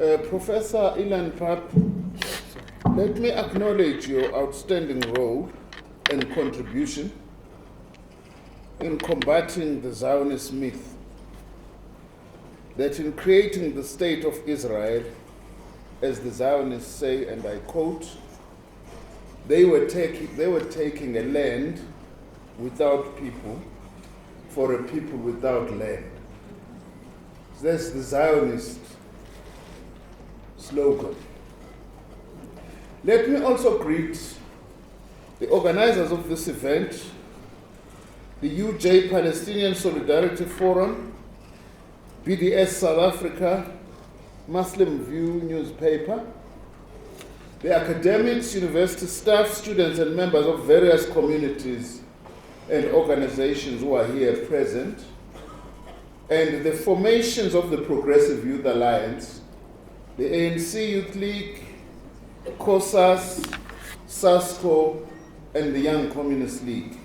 Professor Ilan Pap, let me acknowledge your outstanding role and contribution in combating the Zionist myth that in creating the state of Israel, as the Zionists say, and I quote, they were taking a land without people for a people without land. That's the Zionist slogan. Let me also greet the organizers of this event, the UJ Palestinian Solidarity Forum, BDS South Africa, Muslim View newspaper, the academics, university staff, students, and members of various communities and organizations who are here present, and the formations of the Progressive Youth Alliance, the ANC Youth League, COSAS, SASCO, and the Young Communist League.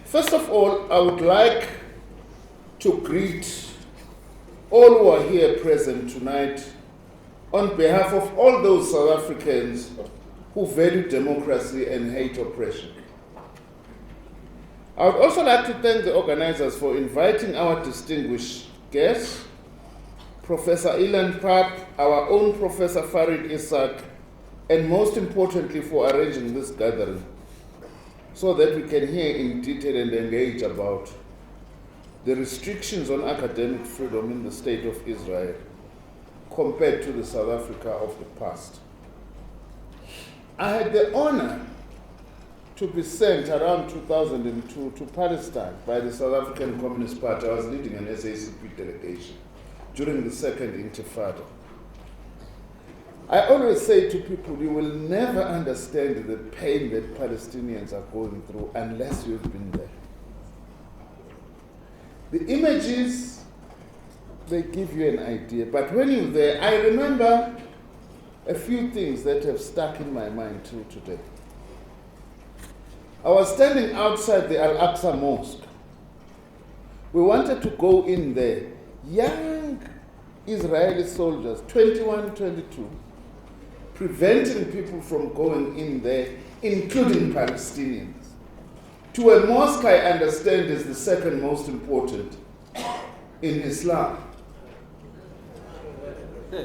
First of all, I would like to greet all who are here present tonight on behalf of all those South Africans who value democracy and hate oppression. I would also like to thank the organizers for inviting our distinguished guests, Professor Ilan Pap, our own Professor Farid Isaac, and most importantly for arranging this gathering so that we can hear in detail and engage about the restrictions on academic freedom in the state of Israel compared to the South Africa of the past. I had the honor to be sent around 2002 to Palestine by the South African Communist Party. I was leading an SACP delegation during the Second Intifada. I always say to people, you will never understand the pain that Palestinians are going through unless you've been there. The images, they give you an idea, but when you're there, I remember a few things that have stuck in my mind till today. I was standing outside the Al-Aqsa Mosque. We wanted to go in there. Young Israeli soldiers, 21, 22, preventing people from going in there, including Palestinians. To a mosque, I understand, is the second most important in Islam.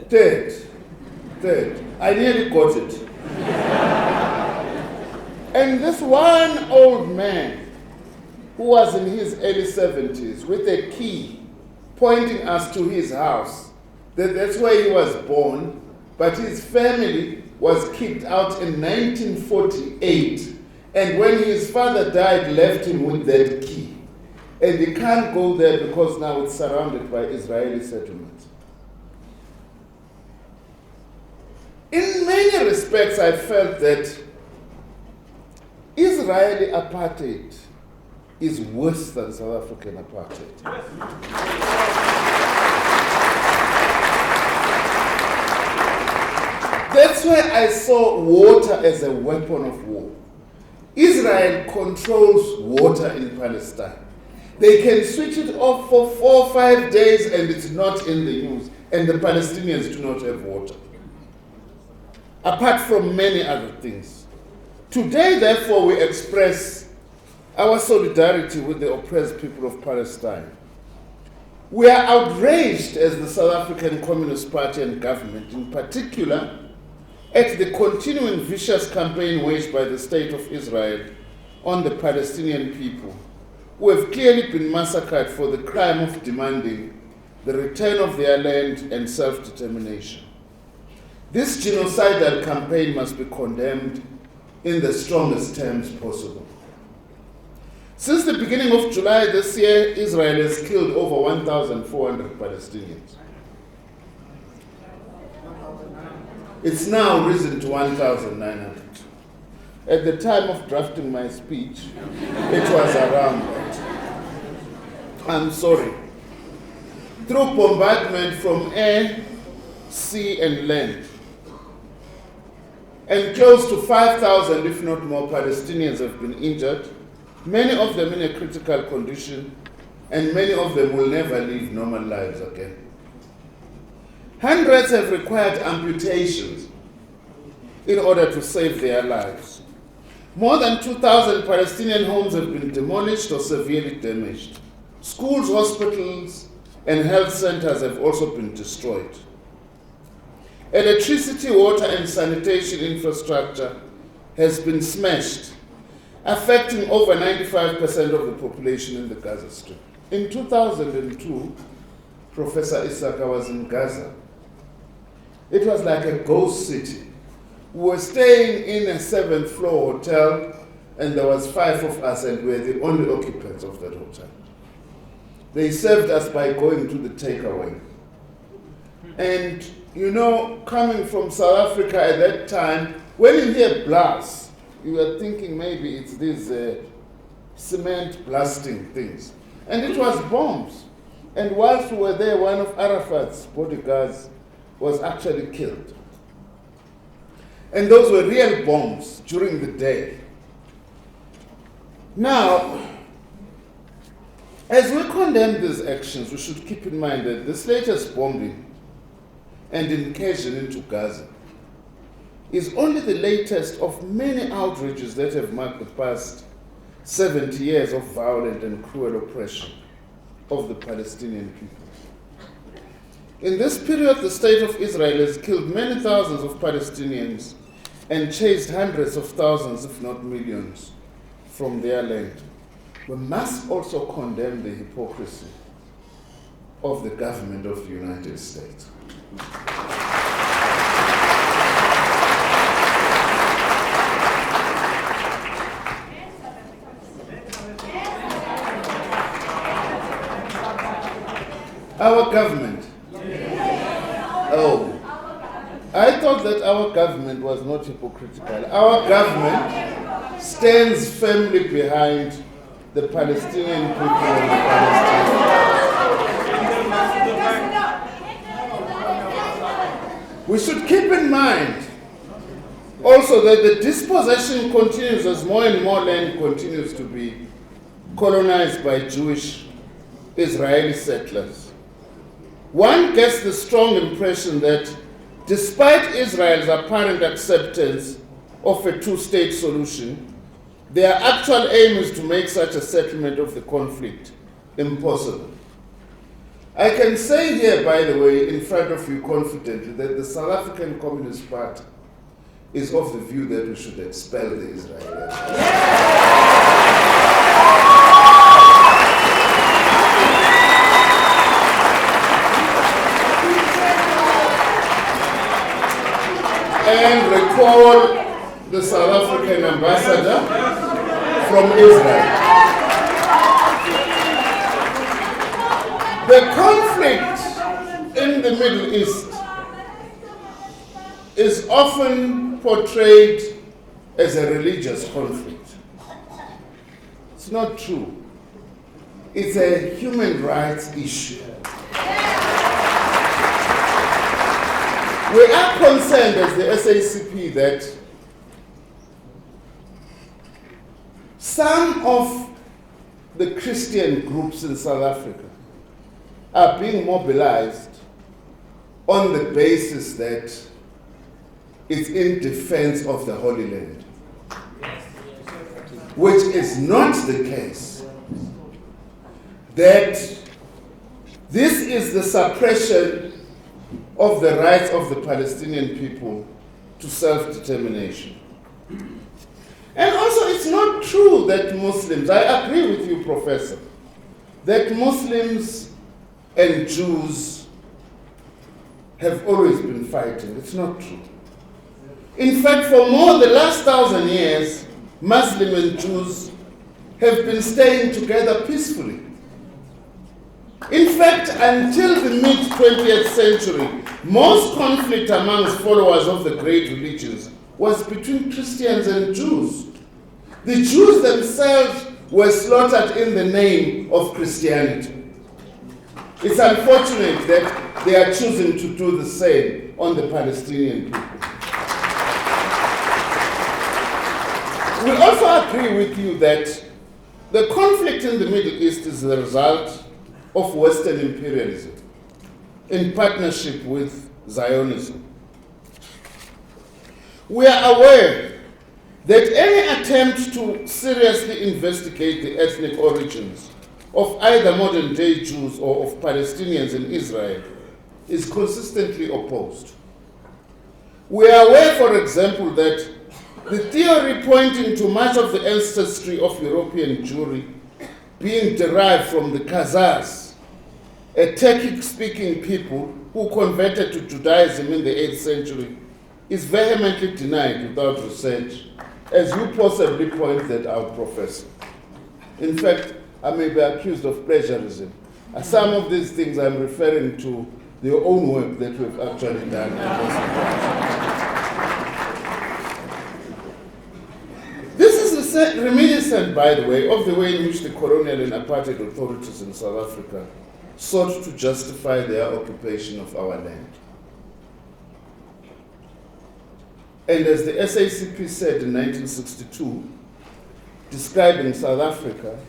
Third. I nearly got it. And this one old man who was in his early 70s with a key pointing us to his house, that's where he was born, but his family was kicked out in 1948, and when his father died, left him with that key. And he can't go there because now it's surrounded by Israeli settlements. In many respects, I felt that Israeli apartheid is worse than South African apartheid. That's why I saw water as a weapon of war. Israel controls water in Palestine. They can switch it off for 4 or 5 days and it's not in the news, and the Palestinians do not have water. Apart from many other things. Today, therefore, we express our solidarity with the oppressed people of Palestine. We are outraged as the South African Communist Party and government, in particular, at the continuing vicious campaign waged by the State of Israel on the Palestinian people, who have clearly been massacred for the crime of demanding the return of their land and self-determination. This genocidal campaign must be condemned in the strongest terms possible. Since the beginning of July this year, Israel has killed over 1,400 Palestinians. It's now risen to 1,900. At the time of drafting my speech, it was around that. I'm sorry. Through bombardment from air, sea, and land, and close to 5,000, if not more, Palestinians have been injured, many of them in a critical condition, and many of them will never live normal lives again. Hundreds have required amputations in order to save their lives. More than 2,000 Palestinian homes have been demolished or severely damaged. Schools, hospitals, and health centers have also been destroyed. Electricity, water, and sanitation infrastructure has been smashed, affecting over 95% of the population in the Gaza Strip. In 2002, Professor Isaka was in Gaza. It was like a ghost city. We were staying in a 7th floor hotel, and there was 5 of us, and we were the only occupants of that hotel. They served us by going to the takeaway. And you know, coming from South Africa at that time, when you hear blast, you are thinking maybe it's these cement blasting things. And it was bombs. And whilst we were there, one of Arafat's bodyguards was actually killed. And those were real bombs during the day. Now, as we condemn these actions, we should keep in mind that this latest bombing and incursion into Gaza is only the latest of many outrages that have marked the past 70 years of violent and cruel oppression of the Palestinian people. In this period, the state of Israel has killed many thousands of Palestinians and chased hundreds of thousands, if not millions, from their land. We must also condemn the hypocrisy of the government of the United States. Our government. Oh, I thought that our government was not hypocritical. Our government stands firmly behind the Palestinian people and the Palestinians. We should keep in mind also that the dispossession continues as more and more land continues to be colonized by Jewish Israeli settlers. One gets the strong impression that despite Israel's apparent acceptance of a two-state solution, their actual aim is to make such a settlement of the conflict impossible. I can say here, by the way, in front of you confidently, that the South African Communist Party is of the view that we should expel the Israelis. And recall the South African ambassador from Israel. The conflict in the Middle East is often portrayed as a religious conflict. It's not true. It's a human rights issue. We are concerned as the SACP that some of the Christian groups in South Africa are being mobilized on the basis that it's in defense of the Holy Land, which is not the case. That this is the suppression of the rights of the Palestinian people to self-determination. And also, it's not true that Muslims, I agree with you, Professor, that Muslims and Jews have always been fighting. It's not true. In fact, for more than the last 1,000 years, Muslims and Jews have been staying together peacefully. In fact, until the mid-20th century, most conflict amongst followers of the great religions was between Christians and Jews. The Jews themselves were slaughtered in the name of Christianity. It's unfortunate that they are choosing to do the same on the Palestinian people. We also agree with you that the conflict in the Middle East is the result of Western imperialism in partnership with Zionism. We are aware that any attempt to seriously investigate the ethnic origins of either modern-day Jews or of Palestinians in Israel is consistently opposed. We are aware, for example, that the theory pointing to much of the ancestry of European Jewry being derived from the Khazars, a Turkic-speaking people who converted to Judaism in the 8th century, is vehemently denied without research, as you possibly pointed out, Professor. In fact, I may be accused of plagiarism. Some of these things I'm referring to their own work that we've actually done. This is reminiscent, by the way, of the way in which the colonial and apartheid authorities in South Africa sought to justify their occupation of our land. And as the SACP said in 1962, describing South Africa,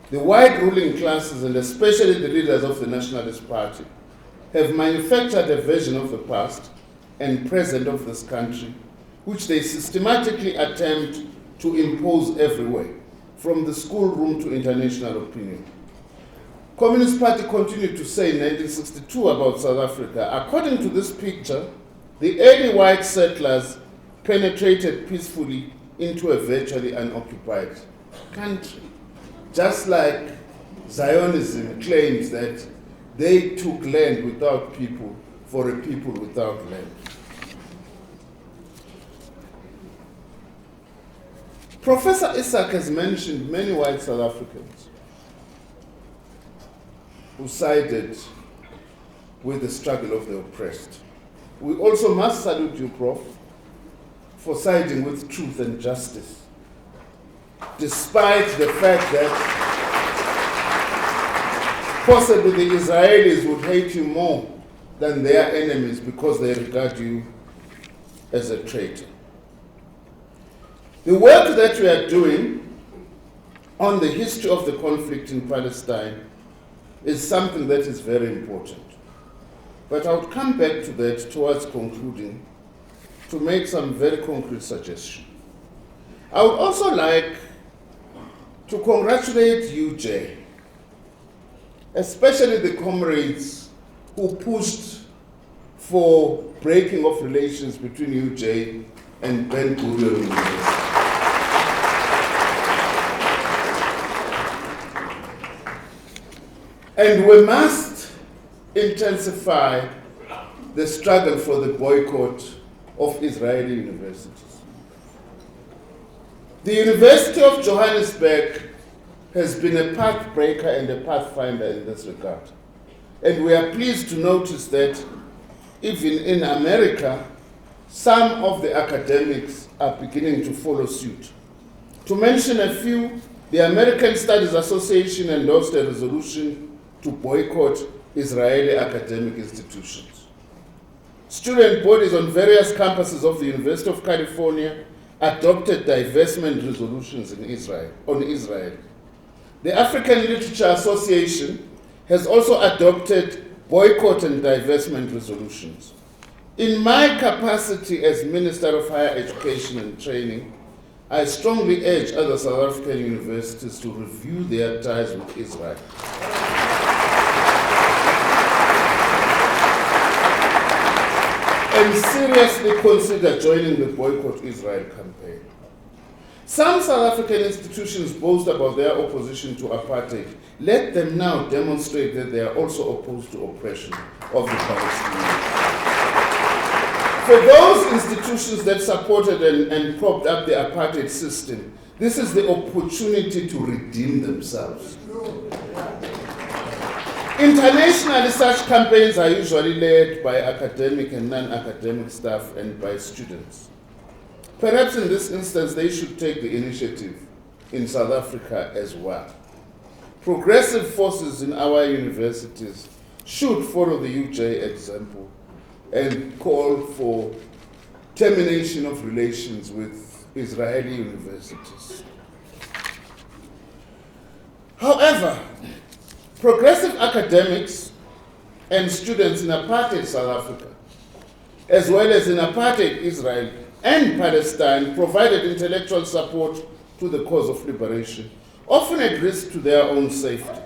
the white ruling classes, and especially the leaders of the Nationalist Party, have manufactured a version of the past and present of this country, which they systematically attempt to impose everywhere, from the schoolroom to international opinion. Communist Party continued to say in 1962 about South Africa, according to this picture, the early white settlers penetrated peacefully into a virtually unoccupied country. Just like Zionism claims that they took land without people for a people without land. Professor Isaac has mentioned many white South Africans who sided with the struggle of the oppressed. We also must salute you, Prof, for siding with truth and justice, despite the fact that possibly the Israelis would hate you more than their enemies because they regard you as a traitor. The work that we are doing on the history of the conflict in Palestine is something that is very important. But I would come back to that towards concluding to make some very concrete suggestions. I would also like to congratulate you, Jay, especially the comrades who pushed for breaking of relations between you, Jay, and Ben Gurion University. And we must intensify the struggle for the boycott of Israeli universities. The University of Johannesburg has been a pathbreaker and a pathfinder in this regard. And we are pleased to notice that even in America, some of the academics are beginning to follow suit. To mention a few, the American Studies Association endorsed a resolution to boycott Israeli academic institutions. Student bodies on various campuses of the University of California adopted divestment resolutions on Israel. The African Literature Association has also adopted boycott and divestment resolutions. In my capacity as Minister of Higher Education and Training, I strongly urge other South African universities to review their ties with Israel. And seriously consider joining the Boycott Israel campaign. Some South African institutions boast about their opposition to apartheid. Let them now demonstrate that they are also opposed to oppression of the Palestinians. For those institutions that supported and propped up the apartheid system, this is the opportunity to redeem themselves. Internationally, such campaigns are usually led by academic and non-academic staff and by students. Perhaps in this instance, they should take the initiative in South Africa as well. Progressive forces in our universities should follow the UJ example and call for termination of relations with Israeli universities. However, progressive academics and students in apartheid South Africa as well as in apartheid Israel and Palestine, provided intellectual support to the cause of liberation, often at risk to their own safety.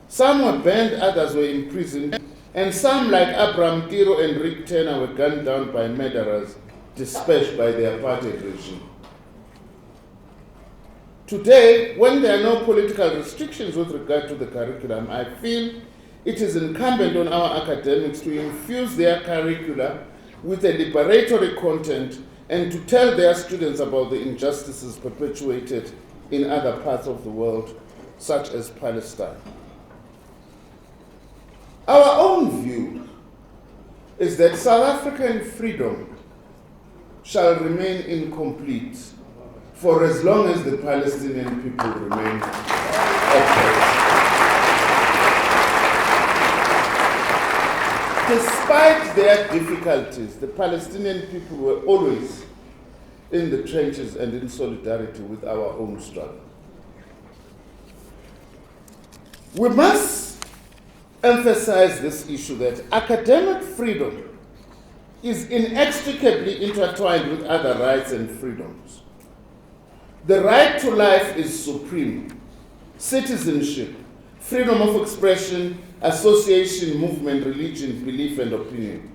Some were banned, others were imprisoned, and some, like Abraham Tiro and Rick Turner, were gunned down by murderers dispatched by the apartheid regime. Today, when there are no political restrictions with regard to the curriculum, I feel it is incumbent on our academics to infuse their curricula with a liberatory content and to tell their students about the injustices perpetuated in other parts of the world, such as Palestine. Our own view is that South African freedom shall remain incomplete for as long as the Palestinian people remain oppressed. Despite their difficulties, the Palestinian people were always in the trenches and in solidarity with our own struggle. We must emphasize this issue that academic freedom is inextricably intertwined with other rights and freedoms. The right to life is supreme. Citizenship, freedom of expression, association, movement, religion, belief, and opinion.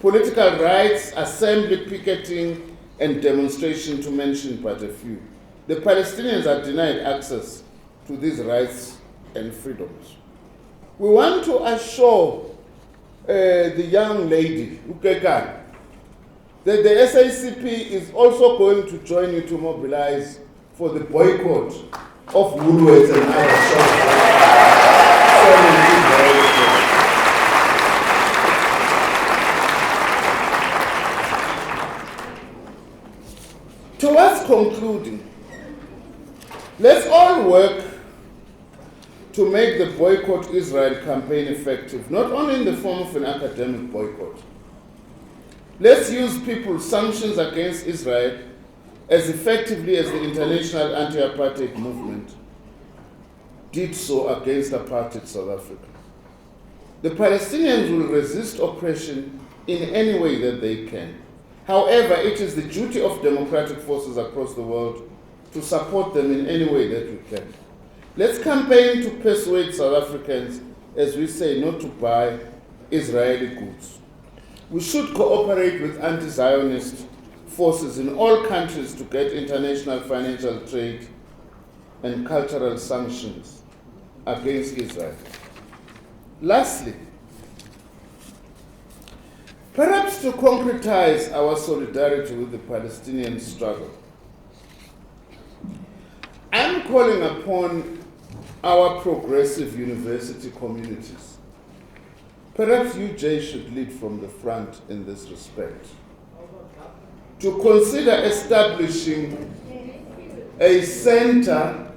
Political rights, assembly, picketing, and demonstration, to mention but a few. The Palestinians are denied access to these rights and freedoms. We want to assure the young lady, Ukeka, that the SACP is also going to join you to mobilize for the boycott of Woolworths and other shops selling Israeli products. Towards concluding, let's all work to make the Boycott Israel campaign effective, not only in the form of an academic boycott. Let's use people's sanctions against Israel as effectively as the international anti-apartheid movement did so against apartheid South Africa. The Palestinians will resist oppression in any way that they can. However, it is the duty of democratic forces across the world to support them in any way that we can. Let's campaign to persuade South Africans, as we say, not to buy Israeli goods. We should cooperate with anti-Zionist forces in all countries to get international financial trade and cultural sanctions against Israel. Lastly, perhaps to concretize our solidarity with the Palestinian struggle, I'm calling upon our progressive university communities. Perhaps UJ should lead from the front in this respect, to consider establishing a center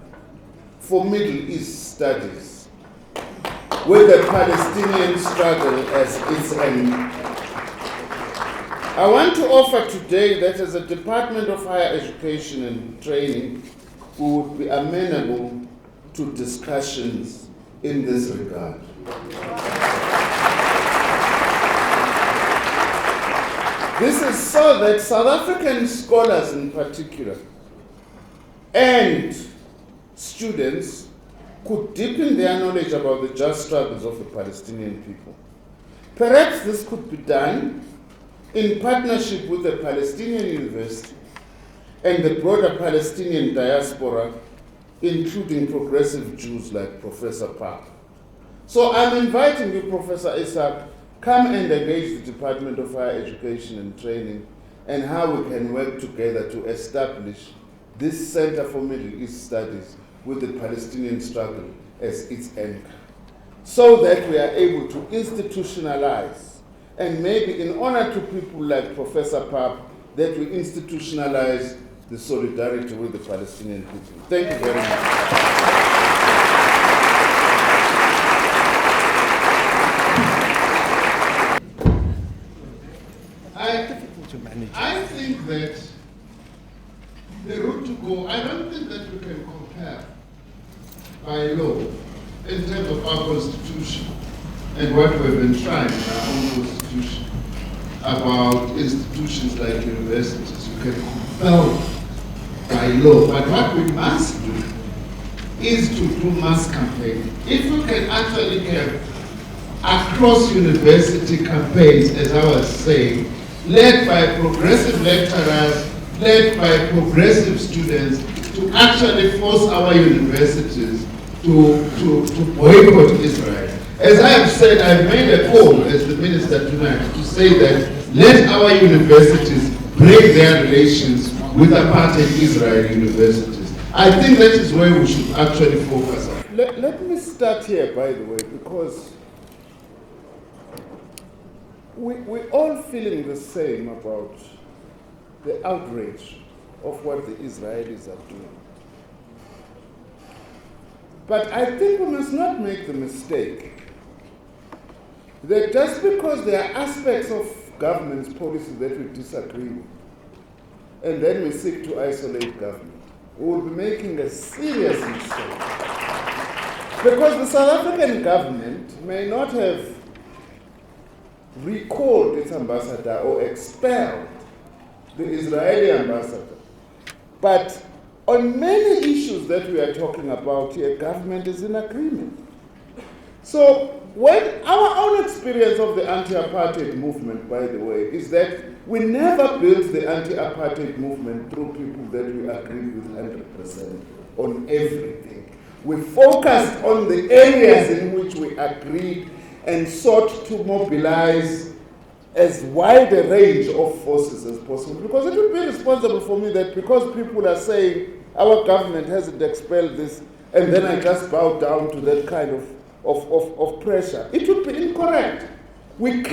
for Middle East studies with the Palestinian struggle as its end. I want to offer today that as a Department of Higher Education and Training, we would be amenable to discussions in this regard. This is so that South African scholars in particular and students could deepen their knowledge about the just struggles of the Palestinian people. Perhaps this could be done in partnership with the Palestinian University and the broader Palestinian diaspora, including progressive Jews like Professor Park. So I'm inviting you, Professor Isaac, come and engage the Department of Higher Education and Training and how we can work together to establish this Center for Middle East Studies with the Palestinian struggle as its anchor, so that we are able to institutionalize, and maybe in honor to people like Professor Park, that we institutionalize the solidarity with the Palestinian people. Thank you very much. I think that the route to go, I don't think that we can compare by law in terms of our constitution and what we've been trying in our own constitution. about institutions like universities. You can compel by law, but what we must do is to do mass campaigning. If we can actually have across university campaigns, as I was saying, led by progressive lecturers, led by progressive students, to actually force our universities to boycott Israel. As I have said, I've made a call as the minister tonight to say that let our universities break their relations with apartheid Israel universities. I think that is where we should actually focus on. Let me start here, by the way, because we're all feeling the same about the outrage of what the Israelis are doing. But I think we must not make the mistake that just because there are aspects of government's policy that we disagree with, and then we seek to isolate government, we will be making a serious mistake. Because the South African government may not have recalled its ambassador or expelled the Israeli ambassador, but on many issues that we are talking about here, government is in agreement. So when our own experience of the anti-apartheid movement, by the way, is that we never built the anti-apartheid movement through people that we agreed with 100% on everything. We focused on the areas in which we agreed and sought to mobilize as wide a range of forces as possible. Because it would be responsible for me that because people are saying our government hasn't expelled this, and then I just bow down to that kind of pressure. It would be incorrect. We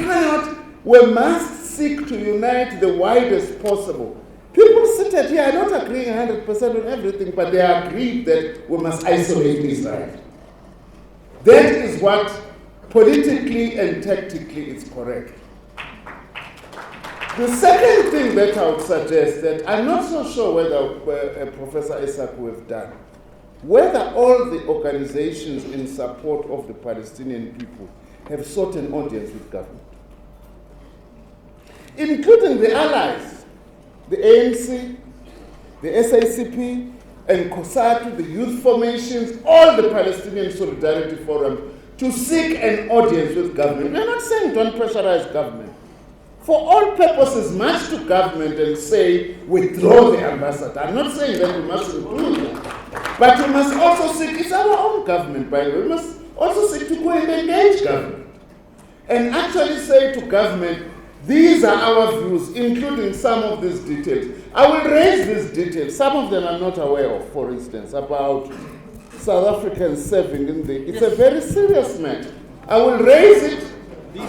must seek to unite the widest possible. People seated here are not agreeing 100% on everything, but they are agreed that we must isolate Israel. That is what politically and tactically is correct. The second thing that I would suggest, that I'm not so sure whether Professor Isaac will have done, whether all the organizations in support of the Palestinian people have sought an audience with government, including the allies, the ANC, the SACP, and COSATU, the youth formations, all the Palestinian Solidarity Forum, to seek an audience with government. We're not saying don't pressurize government. For all purposes, march to government and say, withdraw the ambassador. I'm not saying that we mustn't do that. But we must also seek, it's our own government, by the way, we must also seek to go and engage government. And actually say to government, these are our views, including some of these details. I will raise these details. Some of them I'm not aware of, for instance, about South Africans serving in the... It's a very serious matter. I will raise it in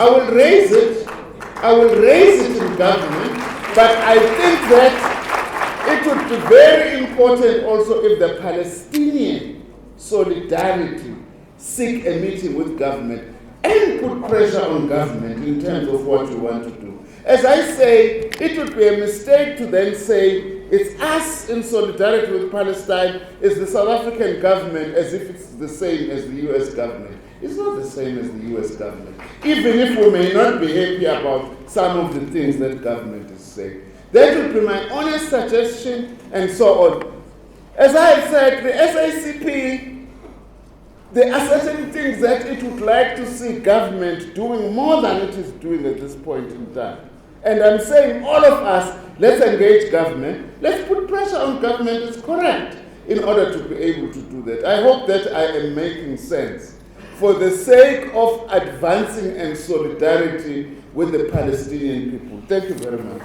government, but I think that it would be very important also if the Palestinian Solidarity seek a meeting with government and put pressure on government in terms of what we want to do. As I say, it would be a mistake to then say it's us in solidarity with Palestine, it's the South African government, as if it's the same as the US government. It's not the same as the US government, even if we may not be happy about some of the things that government is saying. That would be my honest suggestion, and so on. As I have said, the SACP, there are certain things that it would like to see government doing more than it is doing at this point in time. And I'm saying all of us, let's engage government, let's put pressure on government, it's correct, in order to be able to do that. I hope that I am making sense for the sake of advancing and solidarity with the Palestinian people. Thank you very much.